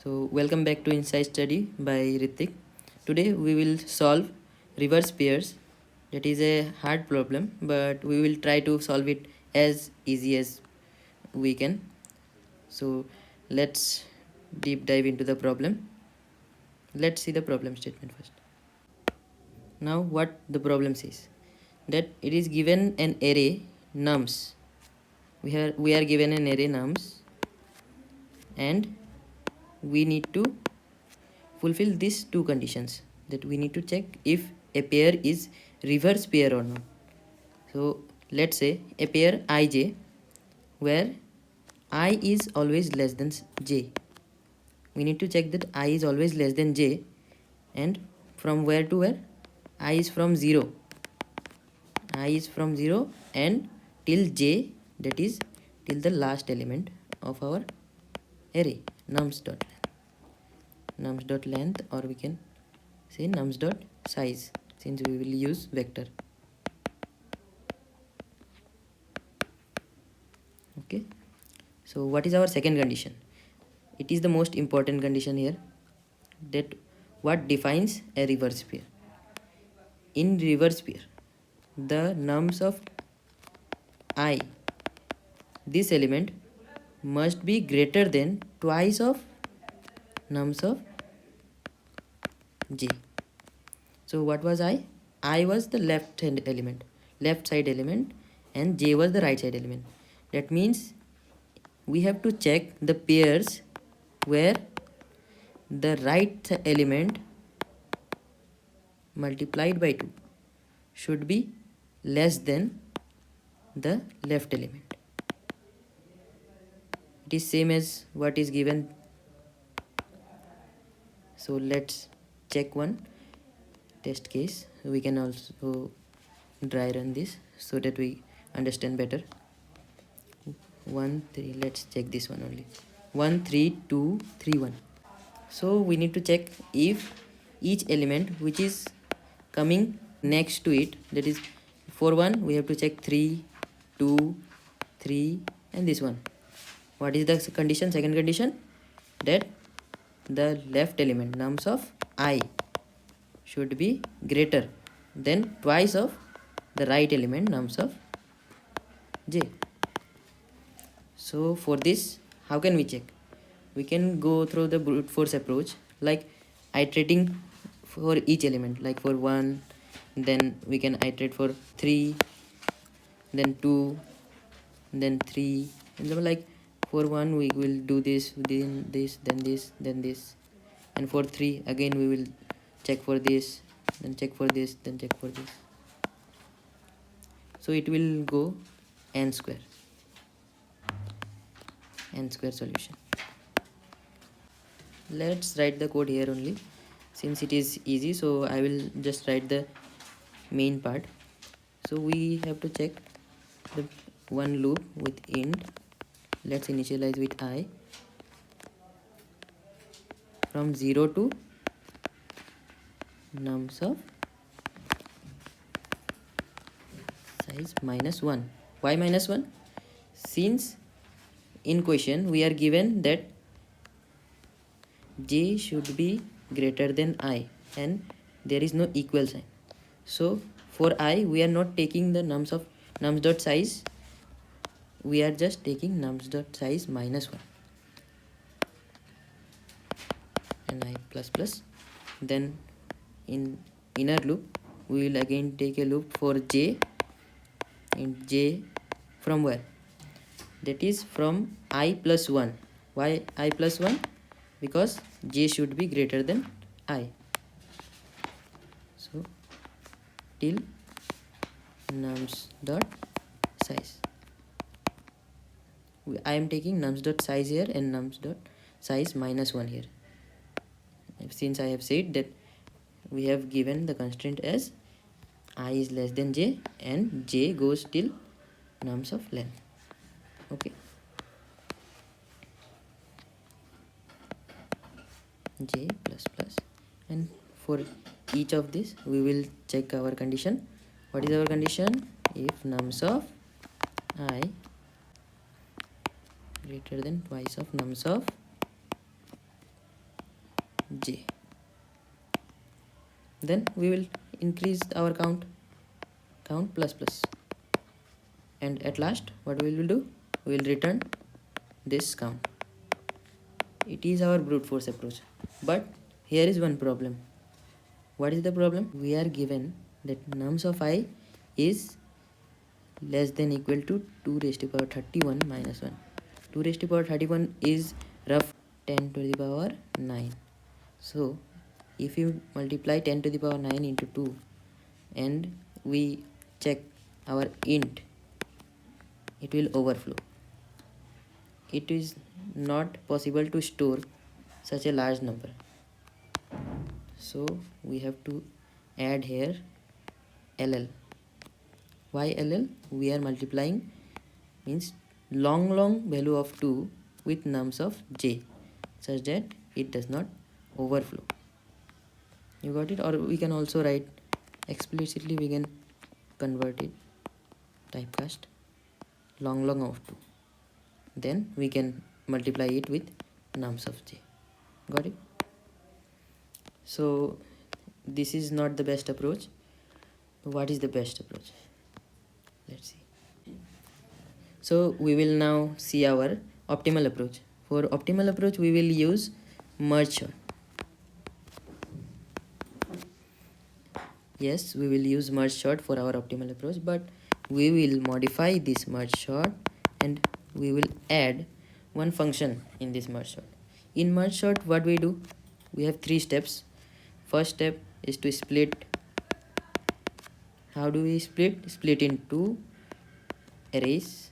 So welcome back to Inside Study by Ritik. Today we will solve reverse pairs. That is a hard problem, but we will try to solve it as easy as we can. So let's deep dive into the problem. Let's see the problem statement first. Now what the problem says, that it is given an array nums. We are given an array nums, and we need to fulfill these two conditions, that we need to check if a pair is reverse pair or not. So let's say a pair ij where I is always less than j. We need to check that I is always less than j, and from where to where? I is from 0. I is from 0 and till j, that is till the last element of our array nums.length, or we can say nums.size, since we will use vector. Okay, so what is our second condition? It is the most important condition here, that what defines a reverse pair. In reverse pair, the nums of I, this element, must be greater than twice of nums of j. So what was I? I was the left side element, and j was the right side element. That means we have to check the pairs where the right element multiplied by 2 should be less than the left element. It is same as what is given. So let's check one test case. We can also dry run this so that we understand better. 1 3, let's check this one only. 1 3 2 3 1. So we need to check if each element which is coming next to it, that is for 1 we have to check 3 2 3 and this one. What is the condition? Second condition, that the left element nums of I should be greater than twice of the right element nums of j. So for this, how can we check? We can go through the brute force approach, like iterating for each element. Like for 1, then we can iterate for 3, then 2, then 3, and like for 1 we will do this, then this, then this, then this, and for 3 again we will check for this, then check for this, then check for this. So it will go n square solution. Let's write the code here only, since it is easy. So I will just write the main part. So we have to check the one loop with int. Let's initialize with I from 0 to nums of size -1. Why -1? Since in question we are given that j should be greater than I, and there is no equal sign. So for I we are not taking the nums.size, we are just taking nums.size -1 and I plus. Then in inner loop we will again take a loop for j, and j from where? That is from I plus 1. Why I plus 1? Because j should be greater than I. So till nums.size. I am taking nums.size here and nums.size -1 here. Since I have said that we have given the constraint as I is less than j and j goes till nums of length. Okay, j plus, and for each of this we will check our condition. What is our condition? If nums of I greater than twice of nums of j. Then we will increase our count plus plus, and at last what we will do, we will return this count. It is our brute force approach, but here is one problem. What is the problem? We are given that nums of I is less than equal to 2 raised to power 31 minus 1. 2 raised to power 31 is rough 10 to the power 9. So if you multiply 10 to the power 9 into 2 and we check our int, it will overflow. It is not possible to store such a large number. So we have to add here LL. Why LL? We are multiplying means long value of 2 with nums of j such that it does not overflow. You got it? Or we can also write explicitly, we can convert it typecast long of 2. Then we can multiply it with nums of j. Got it? So this is not the best approach. What is the best approach? Let's see. So we will now see our optimal approach. For optimal approach, we will use merge sort. Yes, we will use merge sort for our optimal approach, but we will modify this merge sort and we will add one function in this merge sort. In merge sort, what we do? We have 3 steps. First step is to split. How do we split? Split into arrays,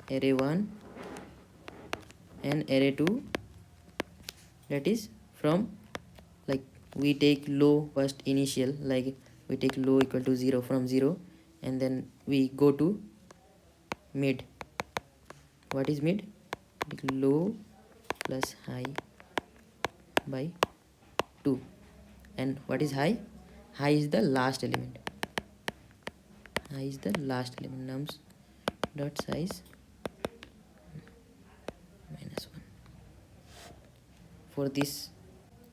array 1 and array 2. That is from, like, we take low first initial, like we take low equal to 0 from 0, and then we go to mid. What is mid? Low plus high by 2. And what is high? High is the last element. High is the last element. Nums dot size minus 1. For this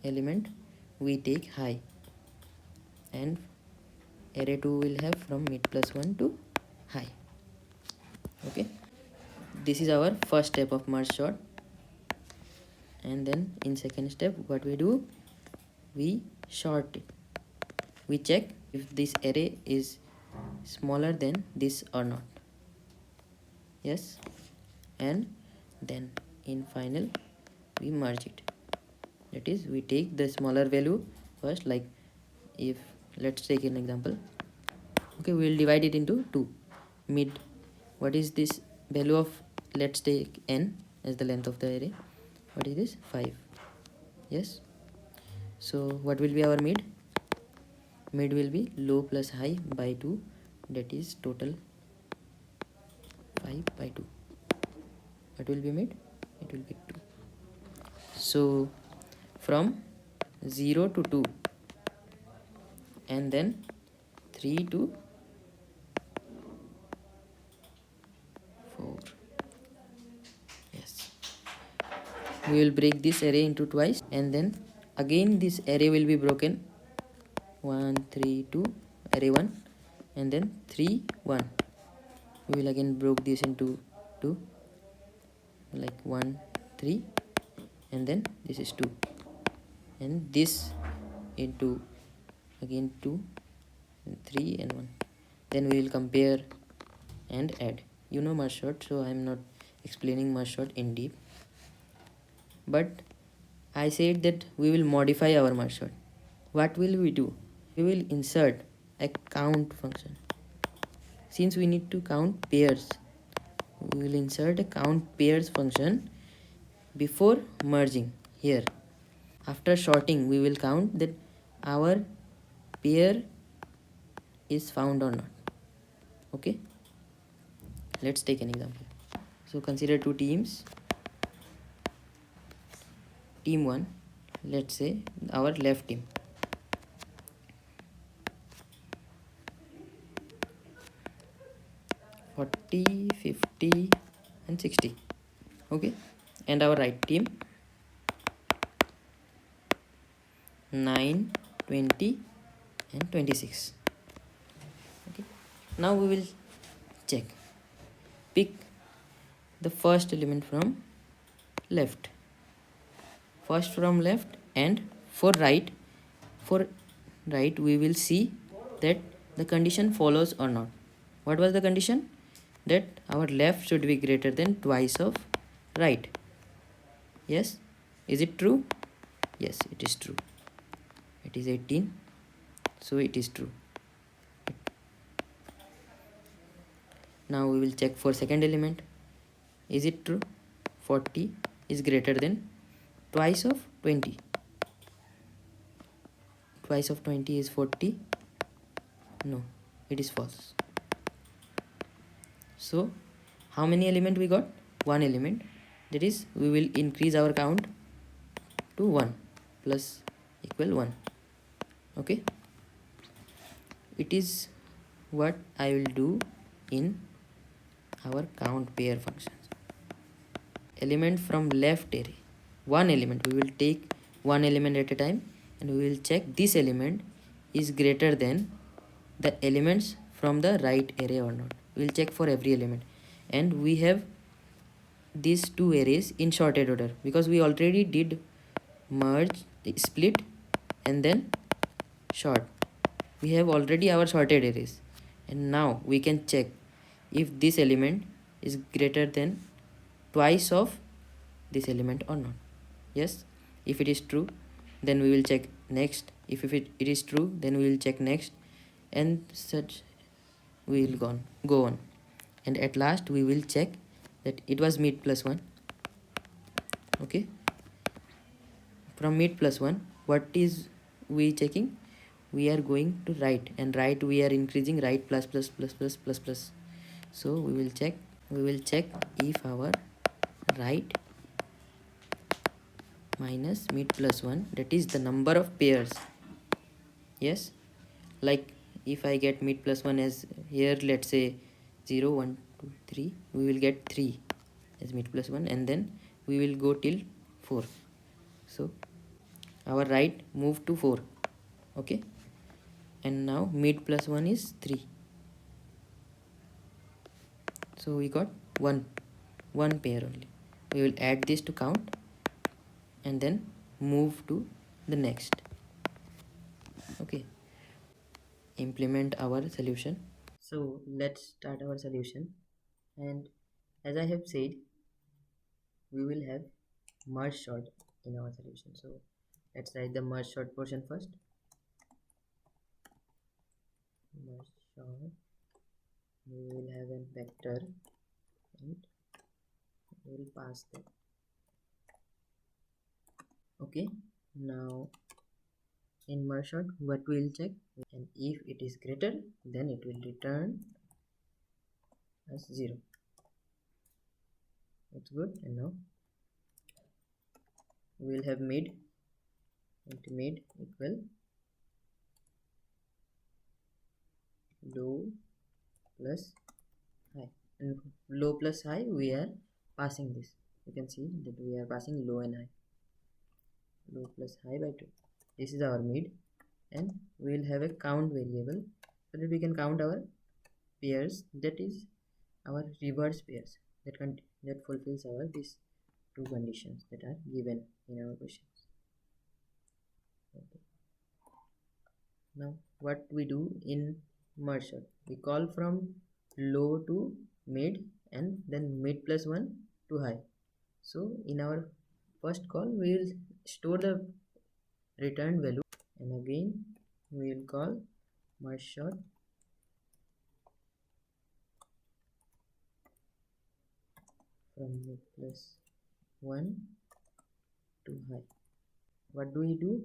element we take high, and array 2 will have from mid plus 1 to high. Okay, this is our first step of merge sort. And then in second step, what we do, we sort it. We check if this array is smaller than this or not. Yes, and then in final we merge it. That is, we take the smaller value first. Like if, let's take an example. Okay, we will divide it into 2. Mid, what is this value of, let's take n as the length of the array. What is this? 5. Yes, so what will be our mid? Mid will be low plus high by 2. That is total 5 by 2. What will be mid? It will be 2. So from 0 to 2, and then 3 to 4. Yes, we will break this array into twice, and then again this array will be broken. 1 3 2 array 1, and then 3 1. We will again broke this into 2, like 1 3, and then this is 2, and this into again 2 and 3 and 1. Then we will compare and add. You know merge sort, so I am not explaining merge sort in deep, but I said that we will modify our merge sort. What will we do? We will insert a count function. Since we need to count pairs, we will insert a count pairs function before merging here. After sorting, we will count that our pair is found or not. Okay, let's take an example. So consider 2 teams. Team 1, let's say our left team. 40, 50 and 60. Okay, and our right team, 9, 20 and 26. Okay, now we will check. Pick the first element from left. First from left, and for right we will see that the condition follows or not. What was the condition? That our left should be greater than twice of right. Yes, is it true? Yes, it is true. It is 18, so it is true. Now we will check for second element. Is it true? 40 is greater than twice of 20. Twice of 20 is 40. No, it is false. So how many element we got? One element. That is, we will increase our count to 1 plus equal 1. Okay, it is what I will do in our count pair functions. Element from left array, one element, we will take one element at a time, and we will check this element is greater than the elements from the right array or not. We will check for every element, and we have these two arrays in sorted order because we already did merge, split and then sort. We have already our sorted arrays, and now we can check if this element is greater than twice of this element or not. Yes, if it is true, then we will check next. If it is true, then we will check next, and such we will go on, and at last we will check that it was mid plus 1. Okay, from mid plus 1, what is we checking? We are going to right, and right we are increasing right plus plus plus plus plus plus. So we will check if our right minus mid plus 1, that is the number of pairs. Yes, like if I get mid plus 1 as here, let's say 0 1 2 3, we will get 3 as mid plus 1, and then we will go till 4. So our right move to 4. Okay, and now mid plus 1 is 3, so we got one pair only. We will add this to count and then move to the next. Okay, implement our solution. So let's start our solution, and as I have said, we will have merge sort in our solution. So let's write the merge sort portion first. Merge sort, we will have a vector and we will pass that. Okay, now in merge sort, what we will check, and if it is greater, then it will return as 0. It's good. And now we will have mid, and mid equal low plus high, and low plus high we are passing this. You can see that we are passing low and high. Low plus high by 2. This is our mid, and we will have a count variable so that we can count our pairs, that is our reverse pairs that fulfills our these two conditions that are given in our questions. Okay. Now what we do in merge sort, we call from low to mid and then mid plus 1 to high. So in our first call we will store the return value, and again we will call merge sort from mid plus 1 to high. What do?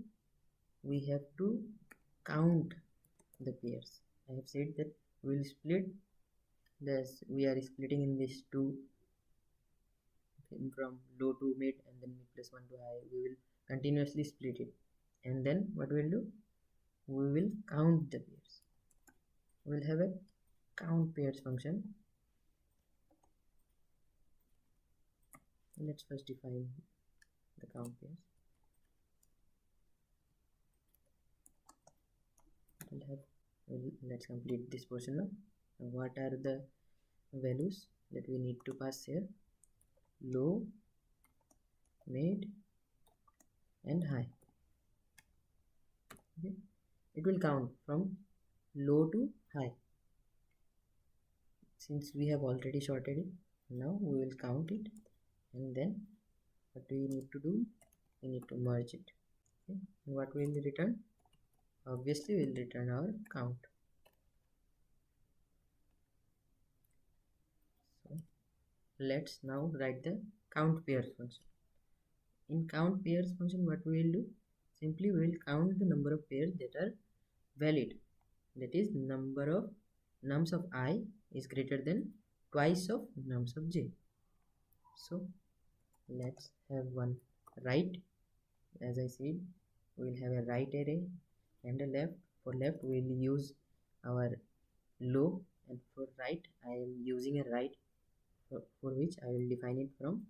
We have to count the pairs. I have said that we will split this. We are splitting in these two, from low to mid and then mid plus 1 to high. We will continuously split it, and then what we will do? We will count the pairs. We will have a count pairs function. Let's first define the count pairs. Let's complete this portion now. What are the values that we need to pass here? Low, mid, and high. Okay, it will count from low to high. Since we have already sorted it, now we will count it, and then what do we need to do? We need to merge it. Okay, and what will return? Obviously we'll return our count. So let's now write the count pairs function. In count pairs function, what we will do? Simply we will count the number of pairs that are valid. That is, number of nums of I is greater than twice of nums of j. So let's have one right. As I said, we will have a right array and a left. For left we will use our low, and for right I am using a right, for which I will define it from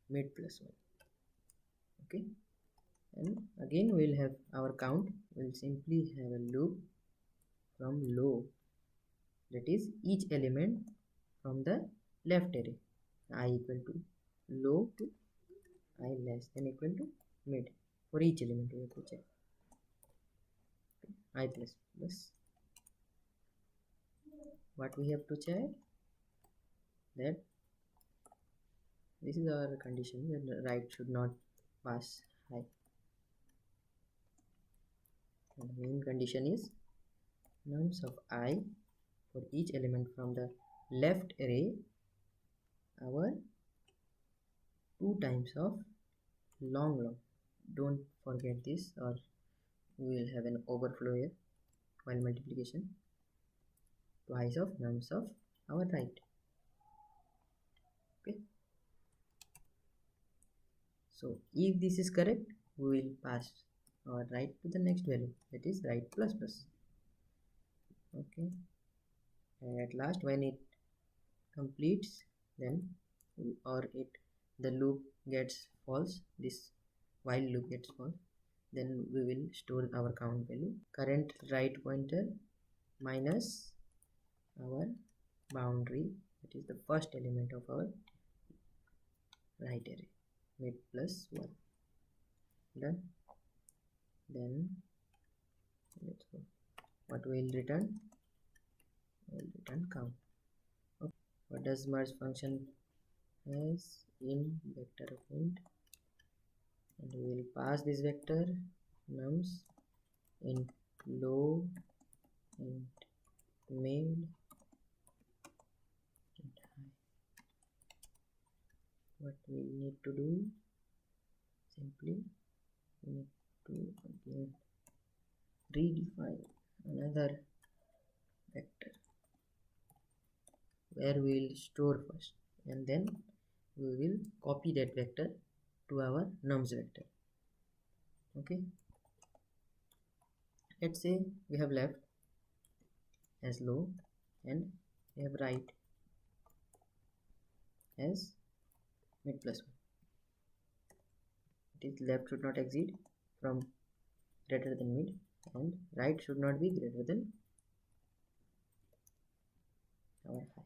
mid plus 1. Okay, and again we will have our count. We will simply have a loop from low, that is each element from the left array, I equal to low to I less than equal to mid. For each element we have to check. I plus plus, what we have to check, that this is our condition, that the right should not pass high, and the main condition is nums of I for each element from the left array, our 2 times of long. Don't forget this, or we will have an overflow here while multiplication. Twice of nums of our right. Okay, so if this is correct, we will pass our right to the next value, that is right plus plus. Okay, and at last when it completes, then or it the loop gets false, this while loop gets false, then we will store our count value, current right pointer minus our boundary, that is the first element of our right array, mid plus 1. Done. Then let's go. What will return? Will return count. Okay. What does merge function has? In vector of int, and we will pass this vector nums int low, int mid, int high. What we need to do? Simply we need to again redefine another vector where we will store first, and then we will copy that vector to our nums vector. Okay, let's say we have left as low and we have right as mid plus 1. It is left should not exceed from greater than mid, and right should not be greater than our high.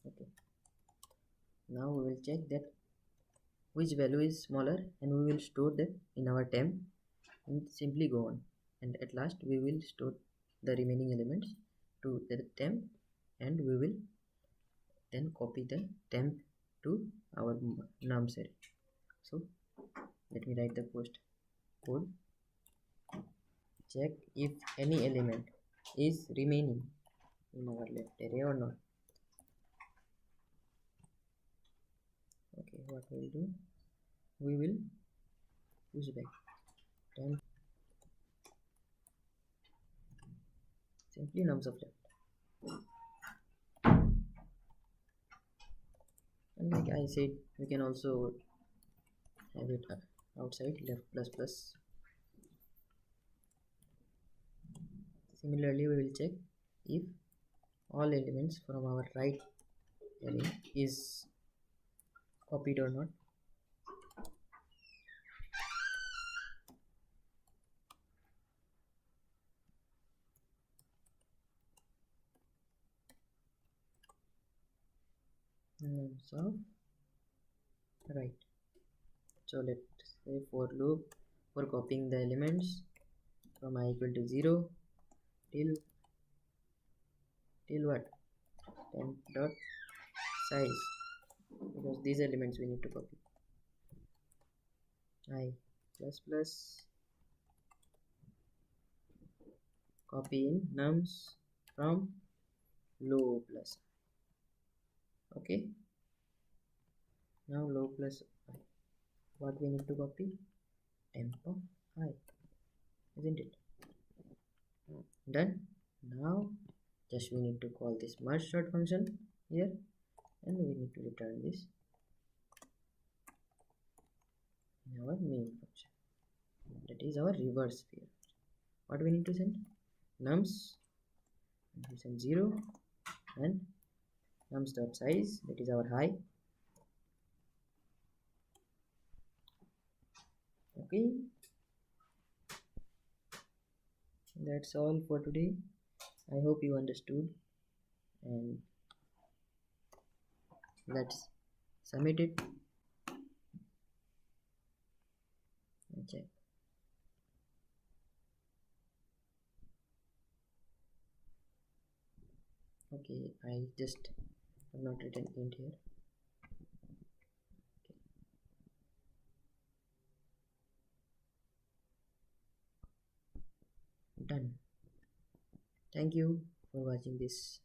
Okay, now we will check that which value is smaller, and we will store that in our temp and simply go on, and at last we will store the remaining elements to the temp, and we will then copy the temp to our nums array. So let me write the post code. Check if any element is remaining in our left array or not. Okay, what we will do, we will push back temp simply nums of left, and like I said, we can also have it outside left plus plus. Similarly, we will check if all elements from our right array is copied or not. nums of right. So let's say for loop for copying the elements from I equal to 0 till what, temp dot size, because these elements we need to copy. I plus plus copy in nums from low plus. Okay, now low plus I, what we need to copy, temp of I, isn't it? Done. Now just we need to call this merge sort function here, and we need to return this in our main function, that is our reverse sphere. What we need to send, nums, and we send 0, and nums dot size, that is our high. Okay, that's all for today. I hope you understood, and let's submit it and check. Okay, I just have not written int here. Okay. Done. Thank you for watching this